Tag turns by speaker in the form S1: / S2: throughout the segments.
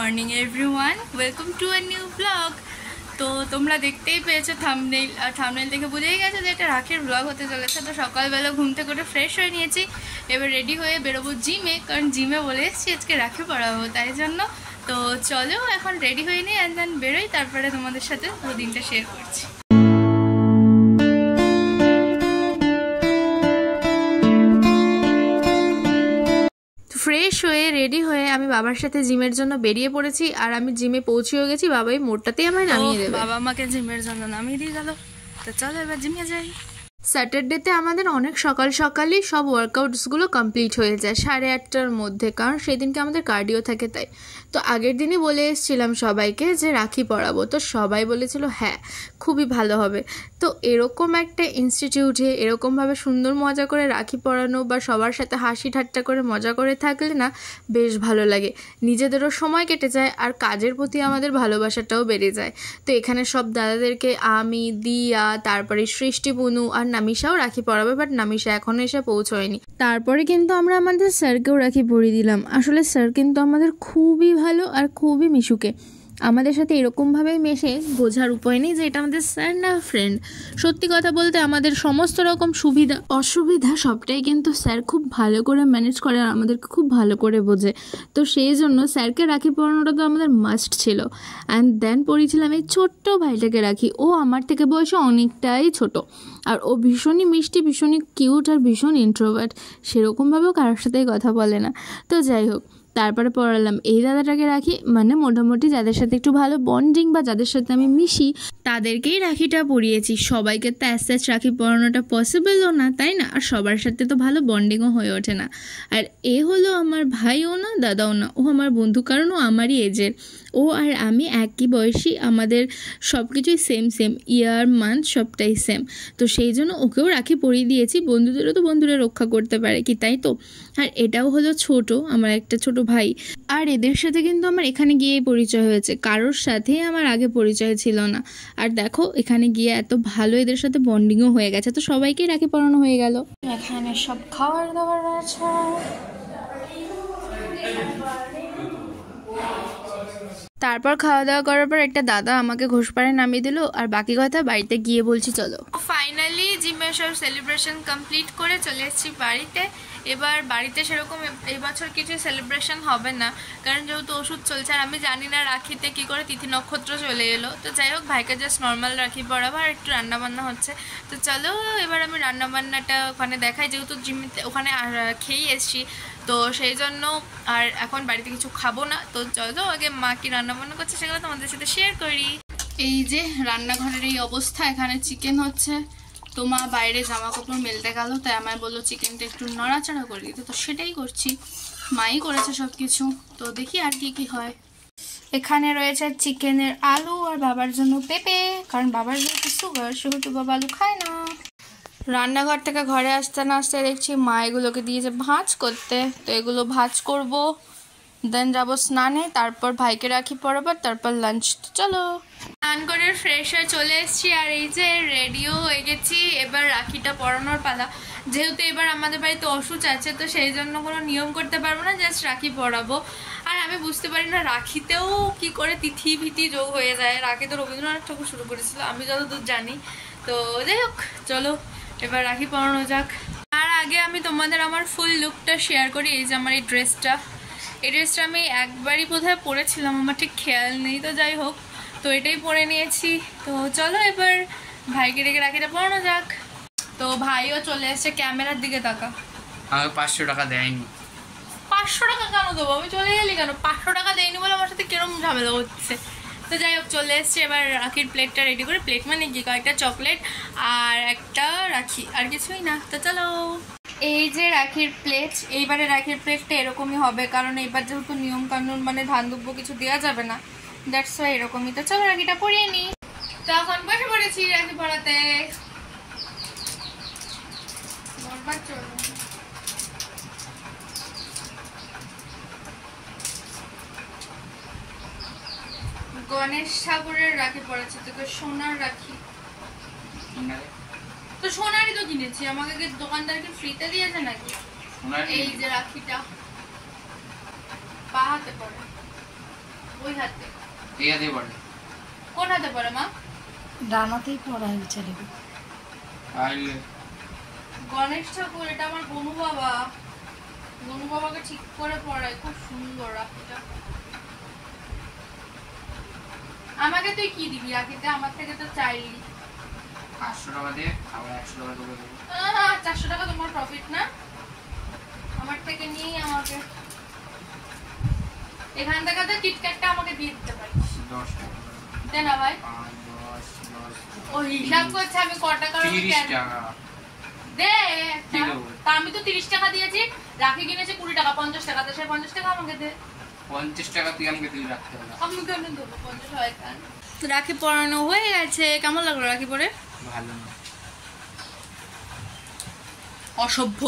S1: Morning everyone, welcome to a new blog. তো তোমরা দেখতেই পেয়েছো থাম্বনেইল, আর থাম্বনেইল দেখে বুঝেই গেছো যে এটা রাখির ব্লগ হতে চলেছে। তো সকালবেলা ঘুম থেকে করে ফ্রেশ হয়ে নিয়েছি, এবার রেডি হয়ে বেরোবো জিমে, কারণ জিমে বলে এসেছি আজকে রাখি পড়াবো, তাই জন্য। তো চলো এখন রেডি হয়ে নিই অ্যান্ড দেন বেরোই, তারপরে তোমাদের সাথে পুরো দিনটা শেয়ার করছি। ফ্রেশ হয়ে রেডি হয়ে আমি বাবার সাথে জিমের জন্য বেরিয়ে পড়েছি, আর আমি জিমে পৌঁছেও গেছি। বাবাই মোড়টাতেই আমায় নামিয়ে দেবে। বাবা আমাকে জিমের জন্য নামিয়ে দিয়ে গেল, তো চলো এবার জিমে যাই। স্যাটারডেতে আমাদের অনেক সকাল সকালই সব ওয়ার্কআউটসগুলো কমপ্লিট হয়ে যায় 8:30টার মধ্যে, কারণ সেদিনকে আমাদের কার্ডিও থাকে তাই। তো আগের দিনই বলে এসেছিলাম সবাইকে যে রাখি পড়াবো, তো সবাই বলেছিল হ্যাঁ খুবই ভালো হবে। তো এরকম একটা ইনস্টিটিউটে এরকমভাবে সুন্দর মজা করে রাখি পড়ানো বা সবার সাথে হাসি ঠাট্টা করে মজা করে থাকলে না বেশ ভালো লাগে, নিজেদেরও সময় কেটে যায় আর কাজের প্রতি আমাদের ভালোবাসাটাও বেড়ে যায়। তো এখানে সব দাদাদেরকে আমি, দিয়া, তারপরে সৃষ্টি, বুনু আর নামিশাও রাখি পড়াবে, বাট নামিশা এখনও এসে পৌঁছয়নি। তারপরে কিন্তু আমরা আমাদের স্যারকেও রাখি পরিয়ে দিলাম। আসলে স্যার কিন্তু আমাদের খুবই ভালো আর খুবই মিশুকে, আমাদের সাথে এরকমভাবেই মেশে বোঝার উপায় নেই যে এটা আমাদের স্যার না ফ্রেন্ড। সত্যি কথা বলতে আমাদের সমস্ত রকম সুবিধা অসুবিধা সবটাই কিন্তু স্যার খুব ভালো করে ম্যানেজ করে আর আমাদেরকে খুব ভালো করে বোঝে। তো সেই জন্য স্যারকে রাখি পরানোটা তো আমাদের মাস্ট ছিল। অ্যান্ড দেন পড়িয়েছিলাম এই ছোট্ট ভাইটাকে রাখি। ও আমার থেকে বয়সে অনেকটাই ছোট, আর ও ভীষণই মিষ্টি, ভীষণই কিউট আর ভীষণ ইন্ট্রোভার্ট, সেরকমভাবেও কারোর সাথেই কথা বলে না। তো যাই হোক, তারপরে পড়ালাম এই দাদাটাকে রাখি, মানে মোটামুটি যাদের সাথে একটু ভালো বন্ডিং বা যাদের সাথে আমি মিশি তাদেরকেই রাখিটা পরিয়েছি। সবাইকে তো অ্যাজ রাখি পরানোটা পসিবলও না, তাই না? আর সবার সাথে তো ভালো বন্ডিংও হয়ে ওঠে না। আর এ হলো আমার ভাইও না দাদাও না, ও আমার বন্ধু, কারণ ও আমারই এজের। ও আর আমি একই বয়সী, আমাদের সব কিছুই সেম, ইয়ার মান্থ সবটাই সেম। তো সেই জন্য ওকেও রাখি পরিয়ে দিয়েছি। বন্ধুদেরও তো বন্ধুরা রক্ষা করতে পারে কি, তাই তো? আর এটাও হলো ছোট, আমার একটা ছোট ভাই। আর এদের সাথে কিন্তু আমার এখানে গিয়েই পরিচয় হয়েছে, কারোর সাথেই আমার আগে পরিচয় ছিল না। আর দেখো এখানে গিয়ে এত ভালো এদের সাথে বন্ডিংও হয়ে গেছে, তো সবাইকেই রাখি পরানো হয়ে গেল। এখানে সব খাবার দাবার আছে। তারপর খাওয়া দাওয়া করার পর একটা দাদা আমাকে ঘোষপাড়ে নামিয়ে দিল, আর বাকি কথা বাড়িতে গিয়ে বলছি চলো। ফাইনালি জিমের সব সেলিব্রেশন কমপ্লিট করে চলে এসেছি বাড়িতে। এবার বাড়িতে সেরকম এই বছর কিছু সেলিব্রেশন হবে না, কারণ যেহেতু ওষুধ চলছে, আর আমি জানি না রাখিতে কী করে তিথি নক্ষত্র চলে এলো। তো যাই হোক, ভাইকে জাস্ট নর্মাল রাখি পড়াবো, আর একটু রান্নাবান্না হচ্ছে। তো চলো এবার আমি রান্নাবান্নাটা ওখানে দেখাই, যেহেতু জিমে ওখানে খেয়েই এসছি, তো সেই জন্য আর এখন বাড়িতে কিছু খাবো না। তো চলো আগে মা কি রান্নাবান্না করছে সেগুলো তোমাদের সাথে শেয়ার করি। এই যে রান্নাঘরের এই অবস্থা, এখানে চিকেন হচ্ছে। তো মা বাইরে জামা কাপড় মেলতে গেল, তাই আমায় বললো চিকেনটা একটু নড়াচড়া করে দিতে, তো সেটাই করছি। মাই করেছে সব কিছু, তো দেখি আর কি কি হয়। এখানে রয়েছে চিকেনের আলু, আর বাবার জন্য পেঁপে, কারণ বাবার যেহেতু সুগার সেহেতু বাবা আলু খায় না। রান্নাঘর থেকে ঘরে আসতে না আসতে দেখছি মা এগুলোকে দিয়েছে ভাঁজ করতে, তো এগুলো ভাঁজ করব, দেন যাবো স্নানে, তারপর ভাইকে রাখি পরাবো, তারপর লাঞ্চ। তো চলো স্নান করে ফ্রেশ হয়ে চলে এসেছি, আর এই যে রেডিও হয়ে গেছি। এবার রাখিটা পরানোর পালা। যেহেতু এবার আমাদের বাড়িতে অসুচ আছে, তো সেই জন্য কোনো নিয়ম করতে পারবো না, জাস্ট রাখি পরাবো। আর আমি বুঝতে পারি না রাখিতেও কি করে তিথি ভীতি যোগ হয়ে যায়। রাখি তো রবীন্দ্রনাথ ঠাকুর শুরু করেছিল, আমি যতদূর জানি। তো যাই হোক, চলো এবার রাখি পরানো যাক। আর আগে আমি তোমাদের আমার ফুল লুকটা শেয়ার করি। এই যে আমার এই ড্রেসটা আমি একবারই বোধহয় পরেছিলাম, আমার ঠিক খেয়াল নেই। তো যাই হোক, তো এটাই পরে নিয়েছি। তো চলো এবার ভাইকে রেখে রাখিটা পরানো যাক। তো ভাইও চলে এসছে, ক্যামেরার দিকে তাকা।
S2: আমাকে 500 টাকা দেয়নি।
S1: 500 টাকা কেন দেবো? আমি চলে গেলি কেন? 500 টাকা দেয়নি বলে আমার সাথে কিরম ঝামেলা হচ্ছে। তো যাই হোক, চলে এসছে। এবার রাখির প্লেটটা রেডি করে, প্লেট মানে কি, কয়েকটা চকলেট আর একটা রাখি, আর কিছুই না। তো চলো, এই যে রাখির প্লেট। এইবারে রাখির প্লেটটা এরকমই হবে, কারণ এইবার যেহেতু নিয়ম কানুন মানে ধান দুব্য কিছু দেওয়া যাবে না, দ্যাটস ওয়াই এরকমই। তো চলো রাখিটা পরিয়ে নিই। তো এখন বসে পড়েছি রাখি পরাতে। গণেশ ঠাকুরের রাখি পড়েছে, তোকে সোনার রাখি। তো সোনারই তো কিনেছি, আমাকে কি দোকানদারকে ফ্রিতে দিয়েছে নাকি? এই যে রাখিটা পা হাতে পড়ে, ওই হাতে
S2: এই হাতে পড়ে।
S1: কোন হাতে পড়ে মা?
S3: ডানাতেই পড়ায় বেচারিকে।
S1: গণেশ ঠাকুর, এটা আমার গনু বাবা। গনু বাবাকে ঠিক করে পড়ায়, খুব সুন্দর রাখিটা। আমাকে তুই কি দিবি রাখিতে? আমার থেকে তো চাইলি
S2: 500 টাকা দিয়ে, আবার 100 টাকা দেবো।
S1: 400 টাকা তোমার প্রফিট না? আমার থেকে নিয়ে আমাকে এখান থেকে তো কিটক্যাটটা আমাকে দিয়ে দিতে পারিস।
S2: 10 টাকা
S1: দে না ভাই।
S2: 5 10
S1: ও হিসাব করছে আমি ক টাকা
S2: 30 টাকা
S1: দে। তা আমি তো 30 টাকা দিয়েছি, রাখি কিনেছে 20 টাকা, 50 টাকা। তো সেই 50 টাকা আমাকে দে।
S2: 50 টাকা তুই আমাকে দিয়ে রাখতে হবে।
S1: আমি কেন দেবো? 50 হয় কেন? রাখি পরানো হয়ে গেছে। কেমন লাগলো রাখি পরে?
S2: ভালো না,
S1: অসভ্য।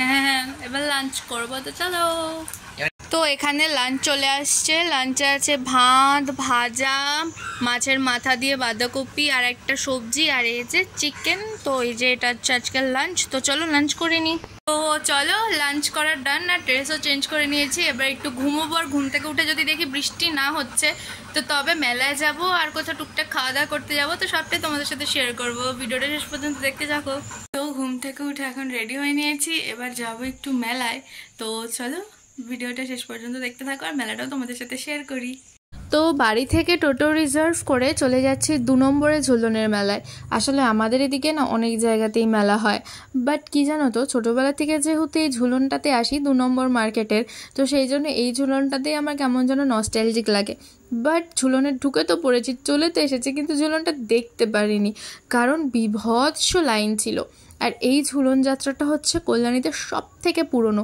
S1: হ্যাঁ, এবার লাঞ্চ করবো, তো চলো। তো এখানে লাঞ্চ চলে আসছে। লাঞ্চে আছে ভাত, ভাজা, মাছের মাথা দিয়ে বাঁধাকপি, আর একটা সবজি, আর এই যে চিকেন। তো এই যে এটা হচ্ছে আজকের লাঞ্চ। তো চলো লাঞ্চ করে নিই। তো চলো লাঞ্চ করার ডান। না, ড্রেসও চেঞ্জ করে নিয়েছি। এবার একটু ঘুমোবো, আর ঘুম থেকে উঠে যদি দেখি বৃষ্টি না হচ্ছে তো তবে মেলায় যাব আর কোথাও টুকটাক খাওয়া দাওয়া করতে যাব। তো সবটাই তোমাদের সাথে শেয়ার করবো। ভিডিওটা শেষ পর্যন্ত দেখতে থাকো। তো ঘুম থেকে উঠে এখন রেডি হয়ে নিয়েছি, এবার যাবো একটু মেলায়। তো চলো ভিডিওটা শেষ পর্যন্ত দেখতে থাকো, আর মেলাটাও তোমাদের সাথে শেয়ার করি। তো বাড়ি থেকে টোটো রিজার্ভ করে চলে যাচ্ছি 2 নম্বরে ঝুলনের মেলায়। আসলে আমাদের এদিকে না অনেক জায়গাতেই মেলা হয়, বাট কি জানো তো, ছোটোবেলা থেকে যেহেতু এই ঝুলনটাতে আসি 2 নম্বর মার্কেটের, তো সেই জন্য এই ঝুলনটাতেই আমার কেমন যেন নস্টালজিক লাগে। বাট ঝুলনে ঢুকে তো পড়েছি, চলে তো এসেছি, কিন্তু ঝুলনটা দেখতে পারিনি, কারণ বিভৎস লাইন ছিল। আর এই ঝুলন যাত্রাটা হচ্ছে কল্যাণীতে সব থেকে পুরনো।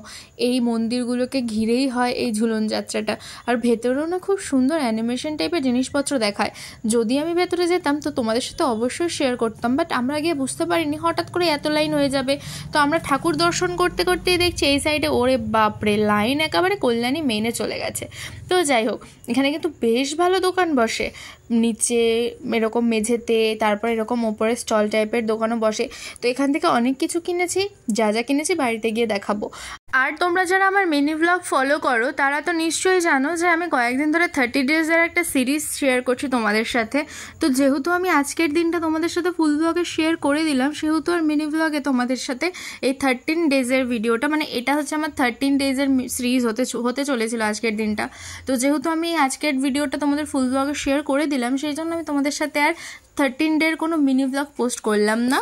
S1: এই মন্দিরগুলোকে ঘিরেই হয় এই ঝুলন যাত্রাটা। আর ভেতরেও না খুব সুন্দর অ্যানিমেশন টাইপের জিনিসপত্র দেখায়। যদি আমি ভেতরে যেতাম তো তোমাদের সাথে অবশ্যই শেয়ার করতাম, বাট আমরা গিয়ে বুঝতে পারিনি হঠাৎ করে এত লাইন হয়ে যাবে। তো আমরা ঠাকুর দর্শন করতে করতেই দেখছি এই সাইডে ওরে বাপরে লাইন একেবারে কল্যাণী মেনে চলে গেছে। তো যাই হোক, এখানে কিন্তু বেশ ভালো দোকান বসে, নিচে এরকম মেঝেতে, তারপর এরকম ওপরে স্টল টাইপের দোকানও বসে। তো এখান থেকে অনেক কিছু কিনেছি, যা যা কিনেছি বাড়িতে গিয়ে দেখাবো। আর তোমরা যারা আমার মিনি ব্লগ ফলো করো তারা তো নিশ্চয়ই জানো যে আমি কয়েকদিন ধরে 30 ডেজের একটা সিরিজ শেয়ার করছি তোমাদের সাথে। তো যেহেতু আমি আজকের দিনটা তোমাদের সাথে ফুল ব্লগে শেয়ার করে দিলাম, সেহেতু আর মিনি ব্লগে তোমাদের সাথে এই 13 ডেজের ভিডিওটা, মানে এটা হচ্ছে আমার 13 ডেজের সিরিজ হতে চলেছিল আজকের দিনটা। তো যেহেতু আমি আজকের ভিডিওটা তোমাদের ফুল ব্লগে শেয়ার করে দিলাম, সেই জন্য আমি তোমাদের সাথে আর 13 ডের কোনো মিনি ব্লগ পোস্ট করলাম না।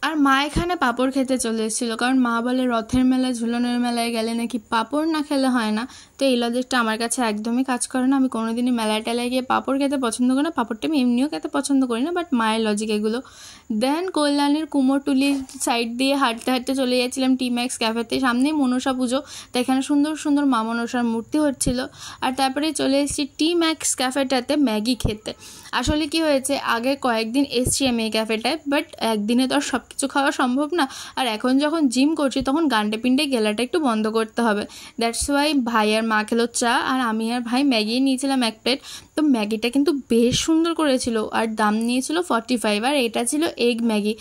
S1: আর মা এখানে পাঁপড় খেতে চলে এসেছিলো, কারণ মা বলে রথের মেলায় ঝুলনের মেলায় গেলে নাকি পাঁপড় না খেলে হয় না। তো এই লজিকটা আমার কাছে একদমই কাজ করে না। আমি কোনোদিনই মেলায় টেলায় গিয়ে পাঁপড় খেতে পছন্দ করি না, পাঁপড়টা আমি এমনিও খেতে পছন্দ করি না, বাট মায়ের লজিক এগুলো। দেন কল্যাণীর কুমোরটুলির সাইড দিয়ে হাঁটতে হাঁটতে চলে যাচ্ছিলাম টি ম্যাক্স ক্যাফেতে। সামনেই মনসা পুজো, তো এখানে সুন্দর সুন্দর মা মনসার মূর্তি হচ্ছিলো। আর তারপরে চলে এসেছি টি ম্যাক্স ক্যাফেটাতে ম্যাগি খেতে। আসলে কি হয়েছে, আগে কয়েকদিন এসছি আমি এই ক্যাফেটায়, বাট একদিনে তো আর সব কিছু খাওয়া সম্ভব না। আর এখন যখন জিম করছি তখন গান্ডে পিন্ডে গেলাটা একটু বন্ধ করতে হবে। দ্যাটস ওয়াই ভাই আর মা খেলো চা, আর আমি আর ভাই ম্যাগি নিয়েছিলাম 1 প্লেট। তো ম্যাগিটা কিন্তু বেশ সুন্দর করেছিল, আর দাম নিয়েছিল 45, আর এটা ছিল এগ ম্যাগি।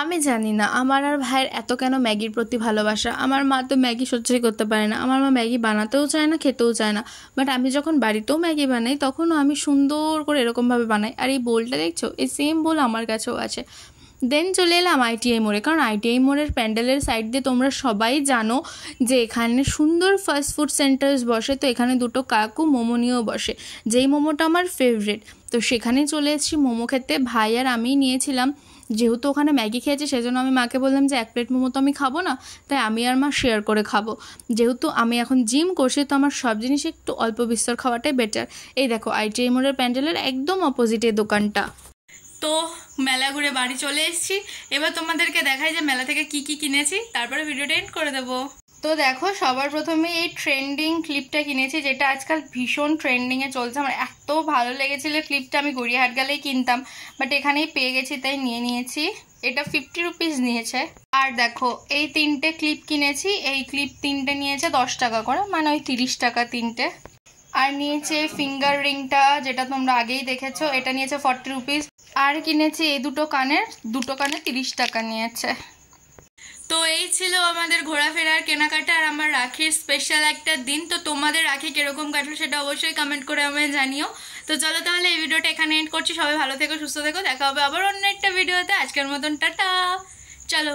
S1: আমি জানি না আমার আর ভাইয়ের এত কেন ম্যাগির প্রতি ভালোবাসা। আমার মা তো ম্যাগি সহ্যই করতে পারে না, আমার মা ম্যাগি বানাতেও চায় না, খেতেও চায় না। বাট আমি যখন বাড়িতেও ম্যাগি বানাই তখনও আমি সুন্দর করে এরকমভাবে বানাই। আর এই বোলটা দেখছো, এই সেম বোল আমার কাছেও আছে। দেন চলে এলাম ITI মোড়ে, কারণ ITI মোড়ের প্যান্ডেলের সাইড দিয়ে তোমরা সবাই জানো যে এখানে সুন্দর ফাস্ট ফুড সেন্টার্স বসে। তো এখানে 2 কাকু মোমো নিয়েও বসে, যেই মোমোটা আমার ফেভারিট। তো সেখানে চলে এসেছি মোমো খেতে। ভাই আর আমি নিয়েছিলাম, যেহেতু ওখানে ম্যাগি খেয়েছি সেজন্য আমি মাকে বললাম যে 1 প্লেট মোমো তো আমি খাবো না, তাই আমি আর মা শেয়ার করে খাবো। যেহেতু আমি এখন জিম করছি তো আমার সব জিনিস একটু অল্প বিস্তর খাওয়াটাই বেটার। এই দেখো ITI মোড়ের প্যান্ডেলের একদম অপোজিটে দোকানটা। তো মেলা ঘুরে বাড়ি চলে এসেছি, এবার তোমাদেরকে দেখাই যে মেলা থেকে কি কি কিনেছি, তারপরে ভিডিওটা এন্ড করে দেবো। তো দেখো সবার প্রথমে এই ট্রেন্ডিং ক্লিপটা কিনেছি, যেটা আজকাল ভীষণ ট্রেন্ডিংয়ে চলছে। আমার এত ভালো লেগেছিল ক্লিপটা, আমি গড়িয়াহাট গেলেই কিনতাম, বাট এখানেই পেয়ে গেছি তাই নিয়ে নিয়েছি। এটা 50 রুপিস নিয়েছে। আর দেখো এই 3টে ক্লিপ কিনেছি, এই ক্লিপ 3টে নিয়েছে 10 টাকা করে, মানে ওই 30 টাকা 3টে। আর নিয়েছে ফিঙ্গার রিংটা, যেটা তোমরা আগেই দেখেছো, এটা নিয়েছে 40 রুপিস। আর কিনেছি এই 2 কানে 30 টাকা নিয়েছে। তো এই ছিল আমাদের ঘোরাফেরার কেনাকাটা আর আমার রাখির স্পেশাল একটা দিন। তো তোমাদের রাখি কিরকম কাটলো সেটা অবশ্যই কমেন্ট করে আমায় জানিও। তো চলো তাহলে এই ভিডিওটা এখানে এন্ড করছি। সবাই ভালো থেকো, সুস্থ থেকো, দেখা হবে আবার অন্য একটা ভিডিওতে। আজকের মতন টাটা, চলো।